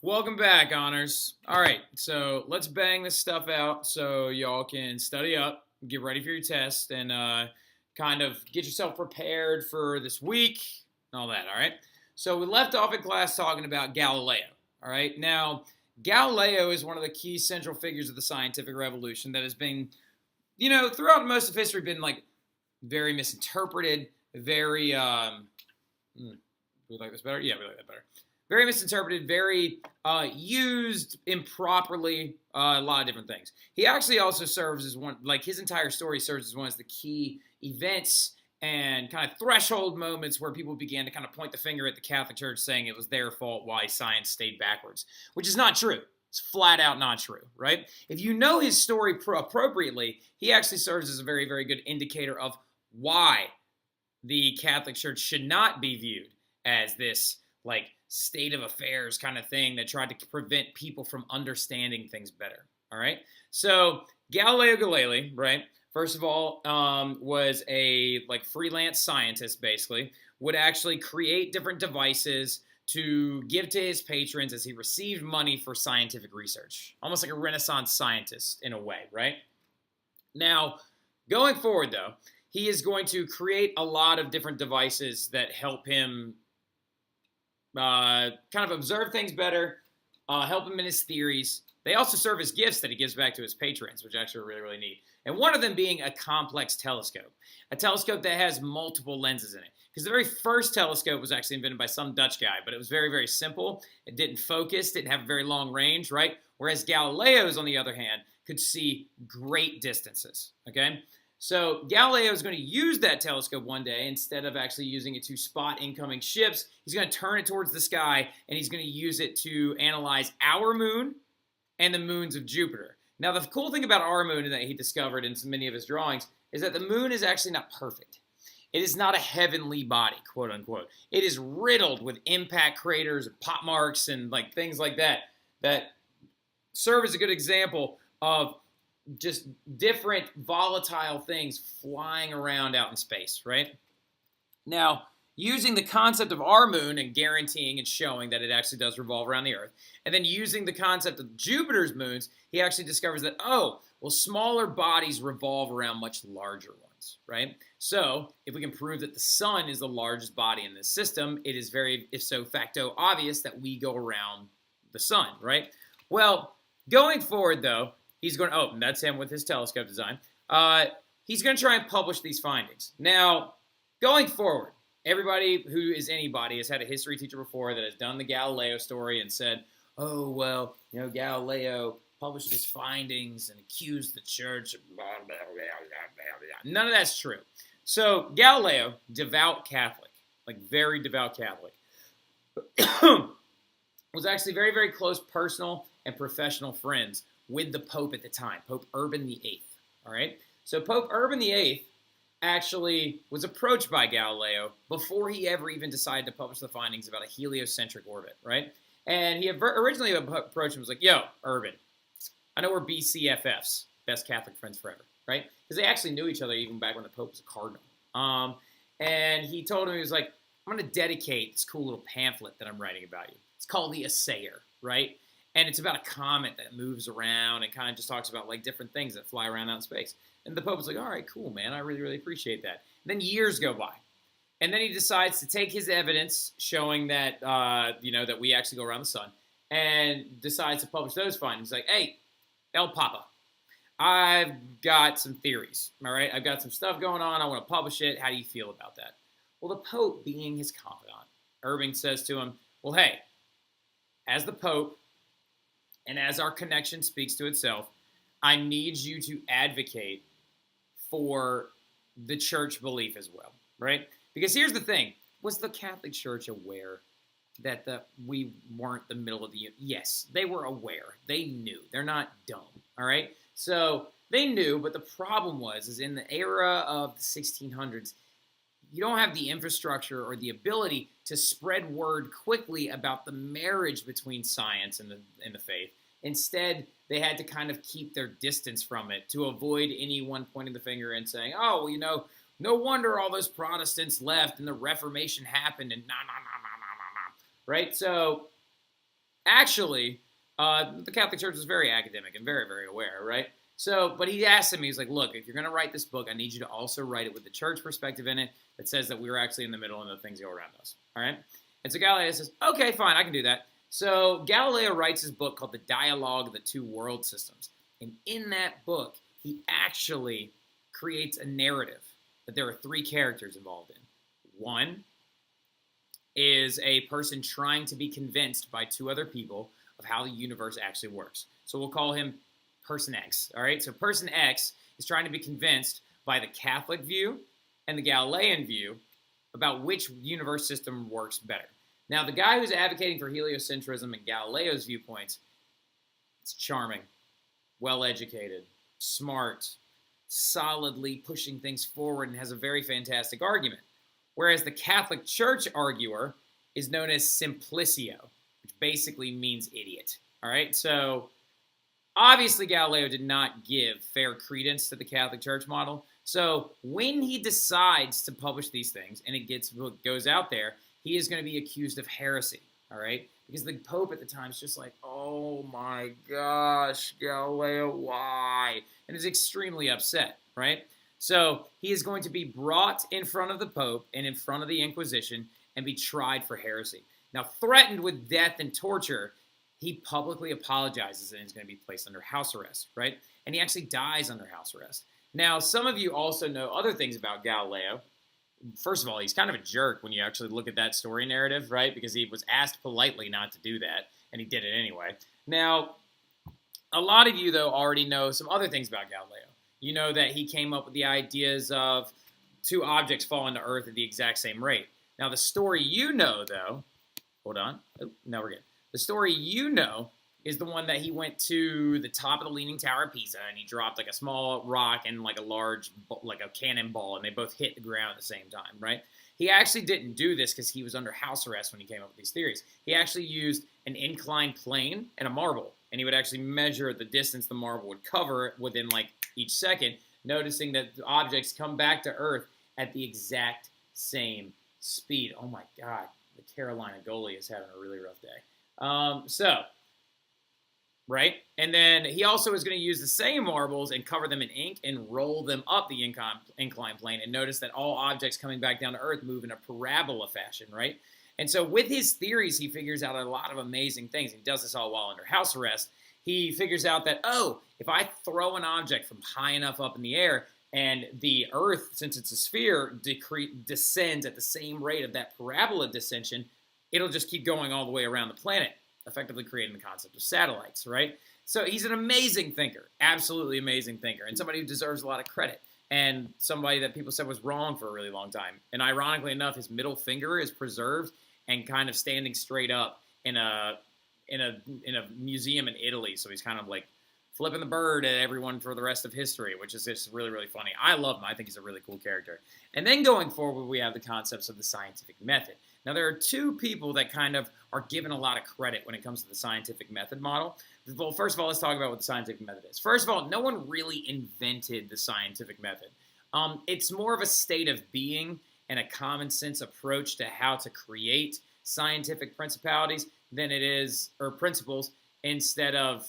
Welcome back, honors. All right, so let's bang this stuff out so y'all can study up, get ready for your test, and kind of get yourself prepared for this week and all that, all right? So we left off in class talking about Galileo, all right? Now, Galileo is one of the key central figures of the scientific revolution that has been, throughout most of history been, very misinterpreted, very, we like this better? Yeah, we like that better. Very misinterpreted, very used improperly, a lot of different things. He actually also serves as one, his entire story serves as one of the key events and kind of threshold moments where people began to kind of point the finger at the Catholic Church saying it was their fault why science stayed backwards, which is not true. It's flat out not true, right? If you know his story appropriately, he actually serves as a very, very good indicator of why the Catholic Church should not be viewed as this, state of affairs kind of thing that tried to prevent people from understanding things better. All right. So Galileo Galilei, right? First of all, was a freelance scientist. Basically, would actually create different devices to give to his patrons as he received money for scientific research, almost like a Renaissance scientist in a way, right? Now, going forward though, he is going to create a lot of different devices that help him kind of observe things better, help him in his theories. They also serve as gifts that he gives back to his patrons, which actually are really, really neat. And one of them being a complex telescope, a telescope that has multiple lenses in it. Because the very first telescope was actually invented by some Dutch guy, but it was very, very simple. It didn't focus, didn't have a very long range, right? Whereas Galileo's, on the other hand, could see great distances, okay? So Galileo is going to use that telescope one day. Instead of actually using it to spot incoming ships, he's going to turn it towards the sky, and he's going to use it to analyze our moon and the moons of Jupiter. Now, the cool thing about our moon that he discovered in so many of his drawings is that the moon is actually not perfect. It is not a heavenly body, quote unquote. It is riddled with impact craters and pop marks and things like that serve as a good example of just different volatile things flying around out in space, right? Now, using the concept of our moon and guaranteeing and showing that it actually does revolve around the Earth, and then using the concept of Jupiter's moons, he actually discovers that, smaller bodies revolve around much larger ones, right? So, if we can prove that the sun is the largest body in this system, it is very, if so facto, obvious that we go around the sun, right? Well, going forward, though, he's going and that's him with his telescope design. He's going to try and publish these findings. Now, going forward, everybody who is anybody has had a history teacher before that has done the Galileo story and said, Galileo published his findings and accused the church of blah, blah, blah, blah, blah. None of that's true. So, Galileo, devout Catholic, very devout Catholic, was actually very, very close personal and professional friends with the Pope at the time, Pope Urban VIII, all right? So Pope Urban VIII actually was approached by Galileo before he ever even decided to publish the findings about a heliocentric orbit, right? And he originally approached him and was like, yo, Urban, I know we're BCFFs, best Catholic friends forever, right? Because they actually knew each other even back when the Pope was a cardinal. And he told him, he was like, I'm going to dedicate this cool little pamphlet that I'm writing about you. It's called The Assayer, right? And it's about a comet that moves around and kind of just talks about different things that fly around out in space. And the Pope was like, all right, cool, man. I really, really appreciate that. And then years go by. And then he decides to take his evidence showing that, that we actually go around the sun and decides to publish those findings. Like, hey, El Papa, I've got some theories, all right? I've got some stuff going on. I want to publish it. How do you feel about that? Well, the Pope, being his confidant, Urban says to him, well, hey, as the Pope, and as our connection speaks to itself, I need you to advocate for the church belief as well, right? Because here's the thing. Was the Catholic Church aware that we weren't the middle of the universe? Yes, they were aware. They knew. They're not dumb, all right? So they knew, but the problem is in the era of the 1600s, you don't have the infrastructure or the ability to spread word quickly about the marriage between science and the faith. Instead, they had to kind of keep their distance from it to avoid anyone pointing the finger and saying, no wonder all those Protestants left and the Reformation happened and right? So Actually, the Catholic Church was very academic and very, very aware, right? So, but he asked him, he was like, look, if you're going to write this book, I need you to also write it with the church perspective in it that says that we were actually in the middle and the things go around us, all right? And so Galileo says, okay, fine, I can do that. So Galileo writes his book called The Dialogue of the Two World Systems. And in that book, he actually creates a narrative that there are three characters involved in. One is a person trying to be convinced by two other people of how the universe actually works. So we'll call him Person X, all right? So Person X is trying to be convinced by the Catholic view and the Galilean view about which universe system works better. Now, the guy who's advocating for heliocentrism and Galileo's viewpoints, it's charming, well-educated, smart, solidly pushing things forward, and has a very fantastic argument. Whereas the Catholic Church arguer is known as Simplicio, which basically means idiot, all right? So obviously Galileo did not give fair credence to the Catholic Church model. So when he decides to publish these things and it goes out there, he is going to be accused of heresy, all right? Because the Pope at the time is just like, oh my gosh, Galileo, why? And is extremely upset, right? So he is going to be brought in front of the Pope and in front of the Inquisition and be tried for heresy. Now, threatened with death and torture, he publicly apologizes and is going to be placed under house arrest, right? And he actually dies under house arrest. Now, some of you also know other things about Galileo. First of all, he's kind of a jerk when you actually look at that story narrative, right? Because he was asked politely not to do that, and he did it anyway. Now, a lot of you, though, already know some other things about Galileo. You know that he came up with the ideas of two objects falling to Earth at the exact same rate. Now, the story you know, though, hold on. Oh, no, we're good. The story you know is the one that he went to the top of the Leaning Tower of Pisa, and he dropped like a small rock and like a large, like a cannonball, and they both hit the ground at the same time, right? He actually didn't do this because he was under house arrest when he came up with these theories. He actually used an inclined plane and a marble, and he would actually measure the distance the marble would cover within like each second, noticing that objects come back to Earth at the exact same speed. Oh my God, the Carolina goalie is having a really rough day. Right? And then he also is going to use the same marbles and cover them in ink and roll them up the inclined plane, and notice that all objects coming back down to Earth move in a parabola fashion, right? And so with his theories, he figures out a lot of amazing things. He does this all while under house arrest. He figures out that, oh, if I throw an object from high enough up in the air and the Earth, since it's a sphere, descends at the same rate of that parabola descension, it'll just keep going all the way around the planet, effectively creating the concept of satellites, right? So he's an amazing thinker, absolutely amazing thinker, and somebody who deserves a lot of credit, and somebody that people said was wrong for a really long time. And ironically enough, his middle finger is preserved and kind of standing straight up in a museum in Italy. So he's kind of like flipping the bird at everyone for the rest of history, which is just really, really funny. I love him. I think he's a really cool character. And then going forward, we have the concepts of the scientific method. Now, there are two people that kind of are given a lot of credit when it comes to the scientific method model. Well, first of all, let's talk about what the scientific method is. First of all, no one really invented the scientific method. It's more of a state of being and a common sense approach to how to create scientific principalities than it is, or principles, instead of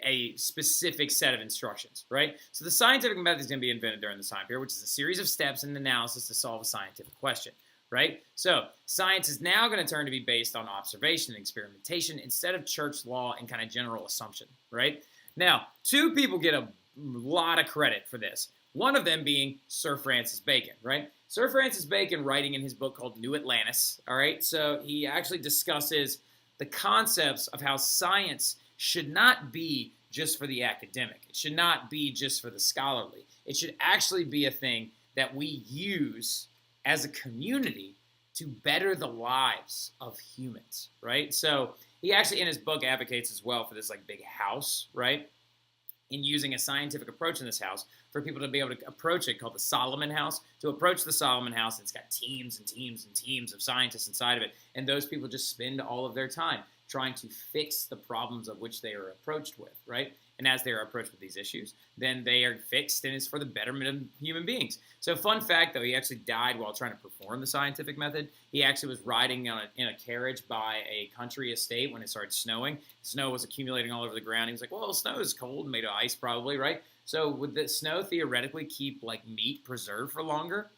a specific set of instructions, right? So the scientific method is going to be invented during this time period, which is a series of steps and analysis to solve a scientific question, right? So science is now going to turn to be based on observation and experimentation instead of church law and kind of general assumption, right? Now, two people get a lot of credit for this. One of them being Sir Francis Bacon, right? Sir Francis Bacon, writing in his book called New Atlantis, all right? So he actually discusses the concepts of how science should not be just for the academic. It should not be just for the scholarly. It should actually be a thing that we use as a community to better the lives of humans, right? So he actually, in his book, advocates as well for this like big house, right? In using a scientific approach in this house for people to be able to approach it, called the Solomon House. To approach the Solomon House, it's got teams and teams and teams of scientists inside of it, and those people just spend all of their time trying to fix the problems of which they are approached with, right? And as they are approached with these issues, then they are fixed, and it's for the betterment of human beings. So fun fact, though, he actually died while trying to perform the scientific method. He actually was riding in a carriage by a country estate when it started snowing. Snow was accumulating all over the ground. He was like, well, snow is cold, made of ice probably, right? So would the snow theoretically keep like meat preserved for longer?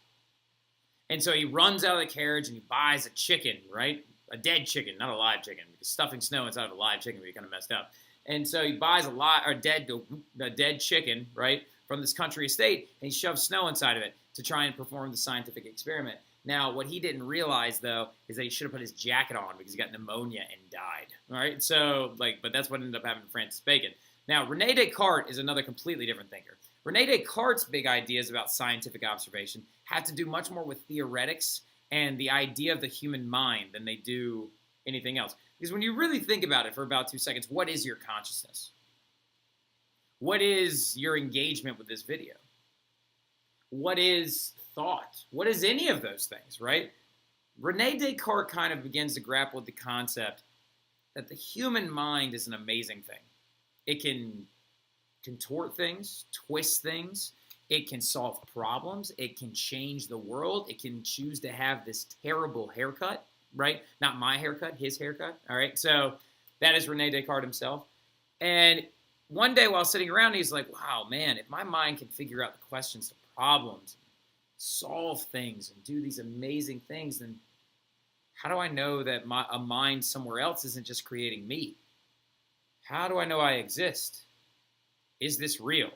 And so he runs out of the carriage and he buys a chicken, right? A dead chicken, not a live chicken, because stuffing snow inside of a live chicken would be kind of messed up. And so he buys a dead chicken, right, from this country estate, and he shoves snow inside of it to try and perform the scientific experiment. Now, what he didn't realize, though, is that he should have put his jacket on because he got pneumonia and died. All right, so, but that's what ended up happening to Francis Bacon. Now, Rene Descartes is another completely different thinker. Rene Descartes' big ideas about scientific observation have to do much more with theoretics and the idea of the human mind than they do anything else. Because when you really think about it for about 2 seconds, what is your consciousness? What is your engagement with this video? What is thought? What is any of those things, right? Rene Descartes kind of begins to grapple with the concept that the human mind is an amazing thing. It can contort things, twist things. It can solve problems. It can change the world. It can choose to have this terrible haircut, right? Not my haircut, his haircut, all right? So that is Rene Descartes himself. And one day while sitting around, he's like, wow, man, if my mind can figure out the questions to problems, solve things, and do these amazing things, then how do I know that a mind somewhere else isn't just creating me? How do I know I exist? Is this real?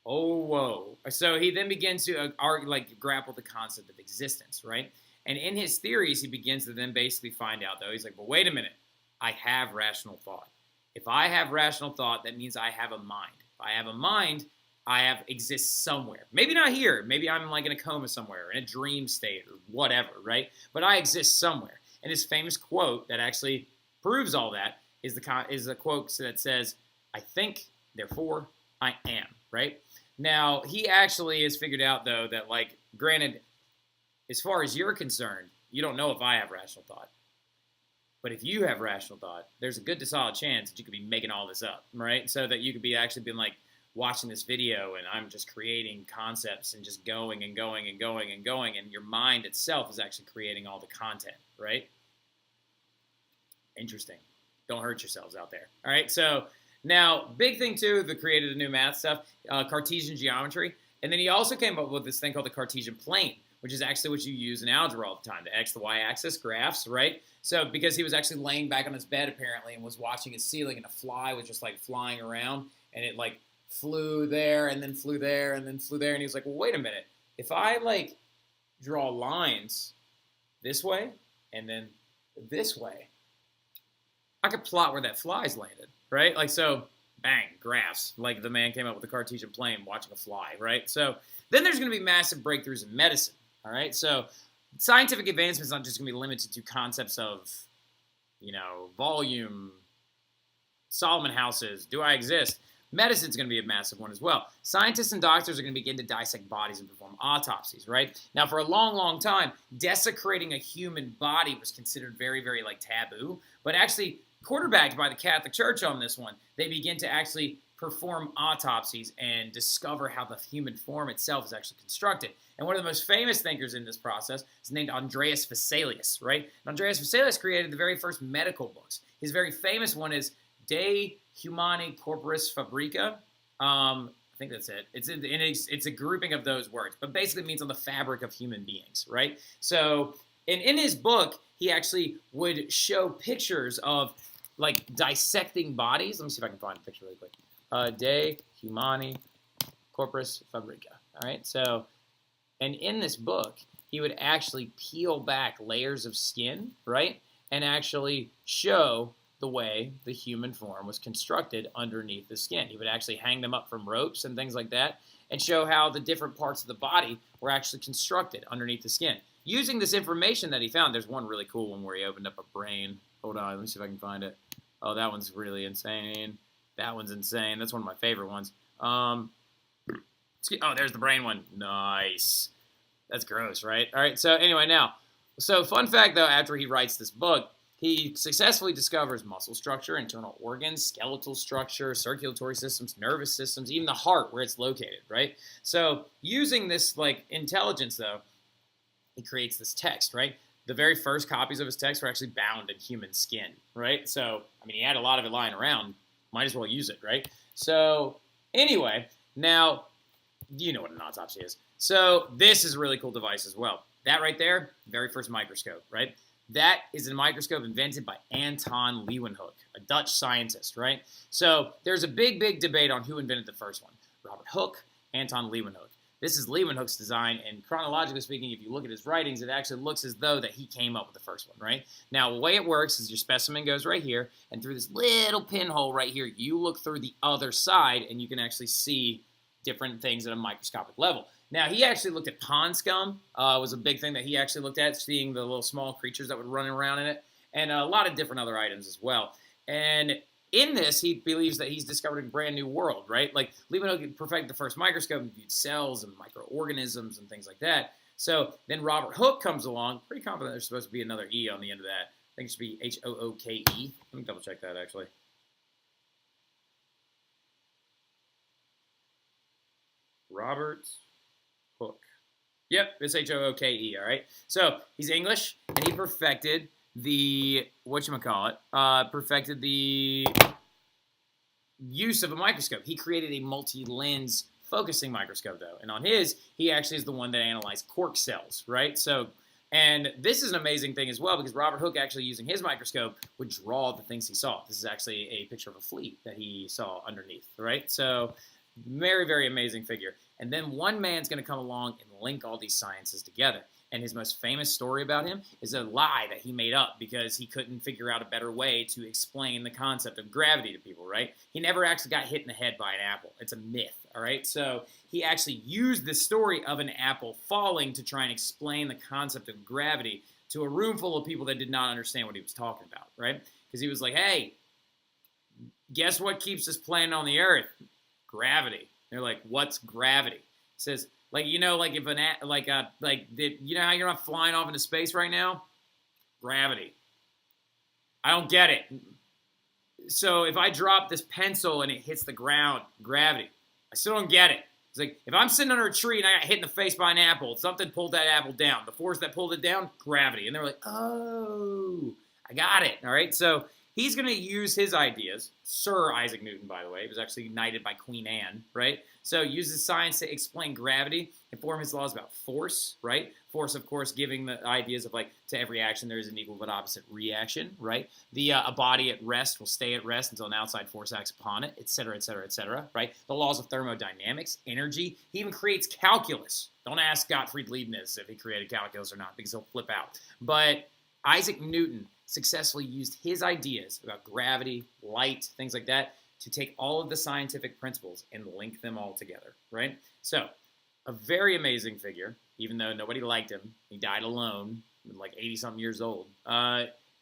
Oh, whoa. So he then begins to grapple the concept of existence, right? And in his theories, he begins to then basically find out, though, he's like, well, wait a minute. I have rational thought. If I have rational thought, that means I have a mind. If I have a mind, I exist somewhere. Maybe not here. Maybe I'm like in a coma somewhere, in a dream state or whatever, right? But I exist somewhere. And his famous quote that actually proves all that is the quote that says, I think, therefore I am, right? Now, he actually has figured out, though, that, granted, as far as you're concerned, you don't know if I have rational thought. But if you have rational thought, there's a good to solid chance that you could be making all this up, right? So that you could be actually been watching this video and I'm just creating concepts and just going and going and going and going, and your mind itself is actually creating all the content, right? Interesting. Don't hurt yourselves out there. All right, so now, big thing too, they created a new math stuff, Cartesian geometry, and then he also came up with this thing called the Cartesian plane, which is actually what you use in algebra all the time, the x, the y-axis graphs, right? So because he was actually laying back on his bed apparently and was watching his ceiling, and a fly was just flying around, and it flew there and then flew there and then flew there, and he was like, well, wait a minute, if I draw lines this way and then this way, I could plot where that fly's landed, right? So, bang, graphs. The man came up with the Cartesian plane watching a fly, right? So then there's going to be massive breakthroughs in medicine, all right? So scientific advancement is not just going to be limited to concepts of, volume, Solomon houses, do I exist? Medicine's going to be a massive one as well. Scientists and doctors are going to begin to dissect bodies and perform autopsies, right? Now, for a long, long time, desecrating a human body was considered very, very, taboo. But actually, quarterbacked by the Catholic Church on this one, they begin to actually perform autopsies and discover how the human form itself is actually constructed. And one of the most famous thinkers in this process is named Andreas Vesalius, right? And Andreas Vesalius created the very first medical books. His very famous one is De Humani Corporis Fabrica. I think that's it. It's a grouping of those words, but basically it means on the fabric of human beings, right? So, and in his book, he actually would show pictures of dissecting bodies. Let me see if I can find a picture really quick. De Humani Corporis Fabrica. All right. So, and in this book, he would actually peel back layers of skin, right, and actually show the way the human form was constructed underneath the skin. He would actually hang them up from ropes and things like that and show how the different parts of the body were actually constructed underneath the skin. Using this information that he found, there's one really cool one where he opened up a brain. Hold on, let me see if I can find it. Oh, that one's really insane. That one's insane. That's one of my favorite ones. Oh, there's the brain one. Nice. That's gross, right? All right, so anyway, now, so fun fact, though, after he writes this book, He successfully discovers muscle structure, internal organs, skeletal structure, circulatory systems, nervous systems, even the heart where it's located, right? So using this like intelligence though, he creates this text, right? The very first copies of his text were actually bound in human skin, right? So, I mean, he had a lot of it lying around. Might as well use it, right? So, anyway, now, you know what an autopsy is. So, this is a really cool device as well. That right there, very first microscope, right? That is a microscope invented by Anton Leeuwenhoek, a Dutch scientist, right? So, there's a big, big debate on who invented the first one. Robert Hooke, Anton Leeuwenhoek. This is Leeuwenhoek's design, and chronologically speaking, if you look at his writings, it actually looks as though that he came up with the first one, right? Now, the way it works is your specimen goes right here, and through this little pinhole right here, you look through the other side, and you can actually see different things at a microscopic level. Now, he actually looked at pond scum, was a big thing that he actually looked at, seeing the little small creatures that would run around in it, and a lot of different other items as well. And in this, he believes that he's discovered a brand new world, right? Like, Leeuwenhoek perfected the first microscope and viewed cells and microorganisms and things like that. So then Robert Hooke comes along. Pretty confident there's supposed to be another E on the end of that. I think it should be H-O-O-K-E. Let me double check that, actually. Robert Hooke. Yep, it's H-O-O-K-E, all right? So he's English, and he perfected the, perfected the use of a microscope. He created a multi-lens focusing microscope, though. And on his, he actually is the one that analyzed cork cells, right? So, and this is an amazing thing as well, because Robert Hooke actually using his microscope would draw the things he saw. This is actually a picture of a flea that he saw underneath, right? So, very, very amazing figure. And then one man's going to come along and link all these sciences together. And his most famous story about him is a lie that he made up because he couldn't figure out a better way to explain the concept of gravity to people, right? He never actually got hit in the head by an apple. It's a myth, all right? So he actually used the story of an apple falling to try and explain the concept of gravity to a room full of people that did not understand what he was talking about, right? Because he was like, hey, guess what keeps us planet on the Earth? Gravity. They're like, what's gravity? He says, like, you know, like if you know how you're not flying off into space right now? Gravity. I don't get it. So if I drop this pencil and it hits the ground, gravity. I still don't get it. It's like, if I'm sitting under a tree and I got hit in the face by an apple, something pulled that apple down. The force that pulled it down, gravity. And they're like, oh, I got it. All right, so he's going to use his ideas. Sir Isaac Newton, by the way, was actually knighted by Queen Anne, right? So uses science to explain gravity and form his laws about force, right? Force, of course, giving the ideas of like to every action there is an equal but opposite reaction, right? A body at rest will stay at rest until an outside force acts upon it, et cetera, et cetera, et cetera, right? The laws of thermodynamics, energy. He even creates calculus. Don't ask Gottfried Leibniz if he created calculus or not because he'll flip out. But Isaac Newton successfully used his ideas about gravity, light, things like that, to take all of the scientific principles and link them all together, right? So, a very amazing figure, even though nobody liked him. He died alone, like 80-something years old.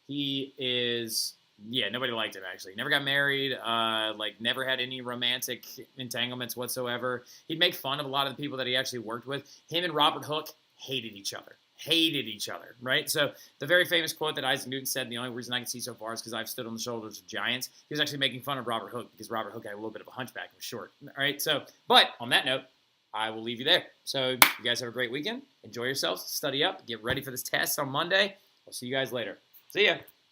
He is, nobody liked him, actually. Never got married, never had any romantic entanglements whatsoever. He'd make fun of a lot of the people that he actually worked with. Him and Robert Hooke hated each other, right? So the very famous quote that Isaac Newton said, the only reason I can see so far is because I've stood on the shoulders of giants. He was actually making fun of Robert Hooke because Robert Hooke had a little bit of a hunchback and was short. All right, so, but on that note, I will leave you there. So you guys have a great weekend. Enjoy yourselves. Study up. Get ready for this test on Monday. I'll see you guys later. See ya.